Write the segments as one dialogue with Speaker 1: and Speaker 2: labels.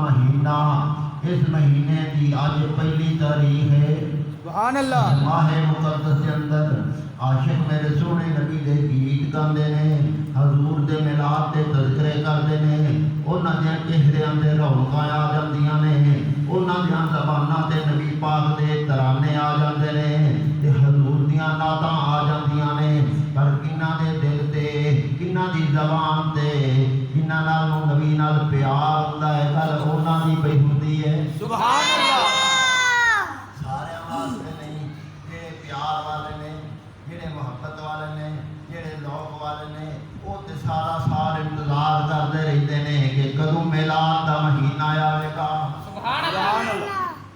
Speaker 1: महीना, इस महीने की आज पहली तारीख है।
Speaker 2: सुभान अल्लाह।
Speaker 1: माह मुकद्दस के अंदर आशिक मेरे सोने नबी दे गीत गाते ने, हजूर दे मिलाद दे तज़किरे करते ने, उन्होंने चेहरियां दे रौनकां आ जांदियां ने, उन्होंने ज़बानां ते नबी पाक दे तराने आ जाते ने, ते हजूर दियां नातां आ जांदियां ने। पर किन्ना दे दिल ते किन्ना दी ज़बान ते जिन्हां नाल नबी नाल प्यार हुंदा है, गल उन्हां दी पई हुंदी है।
Speaker 2: सुभान अल्लाह।
Speaker 1: सारे वास्ते नहीं, जेड़े प्यार वाले ने, जेड़े मुहब्बत वाले ने, जेड़े लौक वाले ने, वो तो सारा साल इंतजार करते रहते हैं कि कदों मिलाद का महीना आएगा।
Speaker 2: सुभान अल्लाह।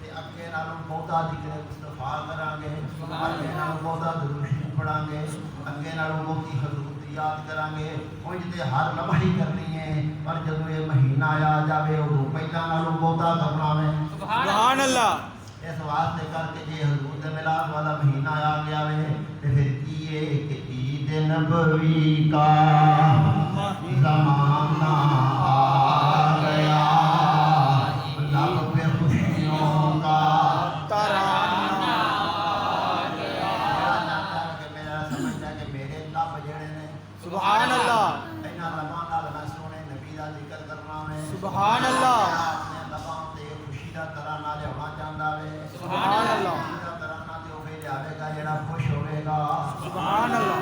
Speaker 1: ते अगे नालों बहुता जिक्र मुस्तफा करांगे, अगे नालों बहुता दुरूद शरीफ पढ़ांगे, अगे नालों बहुती हजूर दी याद करांगे। उंज ते हर लम्हा ही करनी है, पर जदों ये महीना आ जाए उदों पहला नालों बहुता करना है।
Speaker 2: सुभान अल्लाह।
Speaker 1: इस वास्ते करके जे हजूर दे मिलाद वाला महीना आ गया वे, ते फिर की है कि ईद नबवी का ज़माना आ गया, लब पे खुशियों का
Speaker 2: तराना
Speaker 1: आ गया। मेरा समझदा कि मेरे लब जेड़े ने,
Speaker 2: सुभान अल्लाह।
Speaker 1: इन्हां लबां नाल मैं सोहणे नबी दा जिक्र करना वे।
Speaker 2: सुभान अल्लाह।
Speaker 1: अपने लबां ते खुशी दा तराना लियाउणा चाहंदा वे।
Speaker 2: सुभान अल्लाह।
Speaker 1: खुशी दा तराना ते ओहे लियावेगा जेड़ा खुश होवेगा।
Speaker 2: सुभान अल्लाह।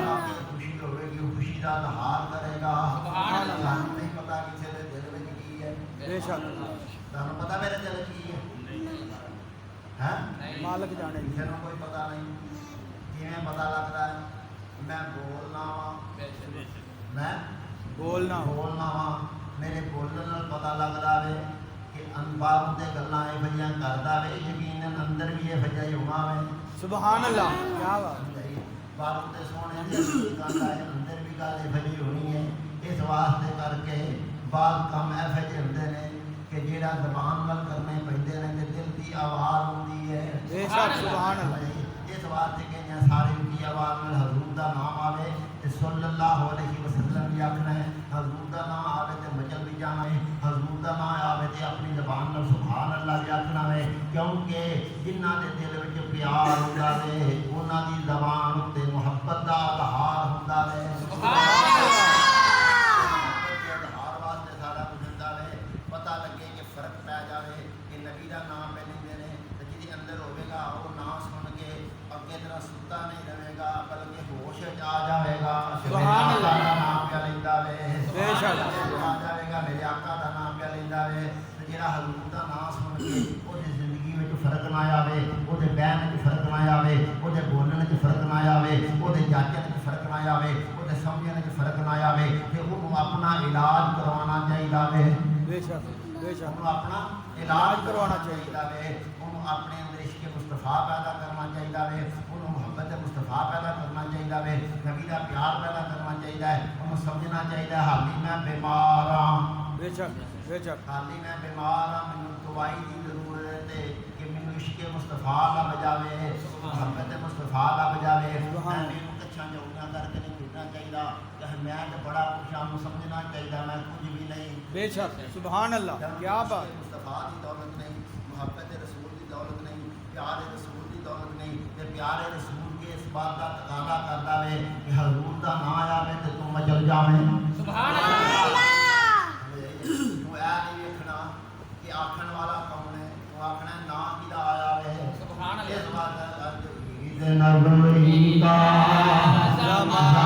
Speaker 1: खुशी होवेगी, खुशी दा इज़हार करेगा।
Speaker 2: सुभान अल्लाह।
Speaker 1: सानूं नहीं पता किसे दे दिल विच की है।
Speaker 2: बेशक
Speaker 1: सानूं पता मेरे दिल की है? हैं?
Speaker 2: मालिक जाने।
Speaker 1: किसे नूं कोई पता नहीं। किवें पता लगदा है? मैं बोलना वा, मैं
Speaker 2: बोलना
Speaker 1: बोलना वा, मेरे बोलने नाल पता लगदा वे कि अनबाब ते गल्लां इहो जिहियां करदा वे, यकीनन अंदर भी इहो जिहा ही होना वे।
Speaker 2: सुभान अल्लाह। क्या बात।
Speaker 1: बाहरों ते सोहणे दी गल है, अंदर भी गल इहो जिही होनी है। इस वास्ते करके बाद काम इहो जिहे हुंदे ने कि जिहड़ा ज़बान नाल करने पैंदे ने ते दिल दी आवाज़ हुंदी है।
Speaker 2: बेशक सुभान अल्लाह।
Speaker 1: इस वास्ते कि सारी की आवाज़ में हजूर का नाम आवे तो सल्लल्लाहु अलैहि वसल्लम भी आखना है, हजूर का नाम आवे तो मचल भी जाना है, हजूर का नाम आवे तो अपनी ज़बान में सुभान अल्लाह भी आखना है। क्योंकि जिन्हां दे दिल विच प्यार हुंदा वे, उन्हां दी ज़बान उत्ते मुहब्बत दा इज़हार हुंदा वे। सुभान अल्लाह। इज़हार वास्ते सारा कुछ हुंदा वे। पता लगे कि फर्क पै जाए कि नबी का नाम पे लेंदे ने, ते जिहदे अंदर होवेगा वो नाम सुन के अगे तरह सुता नहीं रहेगा, बल्कि होश आ जाएगा।
Speaker 2: सुभान अल्लाह।
Speaker 1: नाम क्या लेंदा वे,
Speaker 2: बेशक
Speaker 1: आ जाएगा मेरे आका का नाम क्या लेंदा वे। ते जिहड़ा हजूर का नाम सुन के ओदी जिंदगी में फर्क ना आवे, ओदे बहन में फर्क ना आवे, ओदे बोलने में फर्क ना आवे, ओदे जाचने में फर्क ना आवे, ओदे समझने में फर्क ना आवे, ते उन्होंने अपना इलाज करवाना चाहिए वे।
Speaker 2: बेशक बेशक
Speaker 1: उन्होंने अपना इलाज करवाना चाहिए वे। उन्होंने अपने अंदर इश्क मुस्तफा पैदा करना चाहिए वे, उन्होंने मुहब्बत मुस्तफा पैदा करना चाहिए वे, नबी का प्यार पैदा करना चाहिए। उन्होंने समझना चाहिए हाली मैं बीमार हाँ,
Speaker 2: बेशक बेशक
Speaker 1: हाली मैं बीमार हाँ, मैनू दवाई की जरूरत है कि मैनू इश्क मुस्तफा लभ जाए, मुहब्बत मुस्तफा लभ जाए। मैनू कच्छा जौलियां करके नहीं फिरना चाहिए कि मैं तो बड़ा कुछ आनू समझना चाहिए, मैं कुछ भी नहीं।
Speaker 2: बेशक सुभान अल्लाह। क्या बात।
Speaker 1: मुस्तफा की दौलत नहीं, मुहब्बत रसूल की दौलत नहीं, प्यारे रसूल की दौलत नहीं, ते प्यारे रसूल के इस बात का तकाजा करता है कि हजूर का नाम आवे तो तुम मचल जावे।
Speaker 2: सुभान अल्लाह।
Speaker 1: तू ऐ नहीं देखना कि आखन वाला कौन है, तू आखना ना किदा आया वे। सुभान अल्लाह। इस बात का ईद नबवी का ज़माना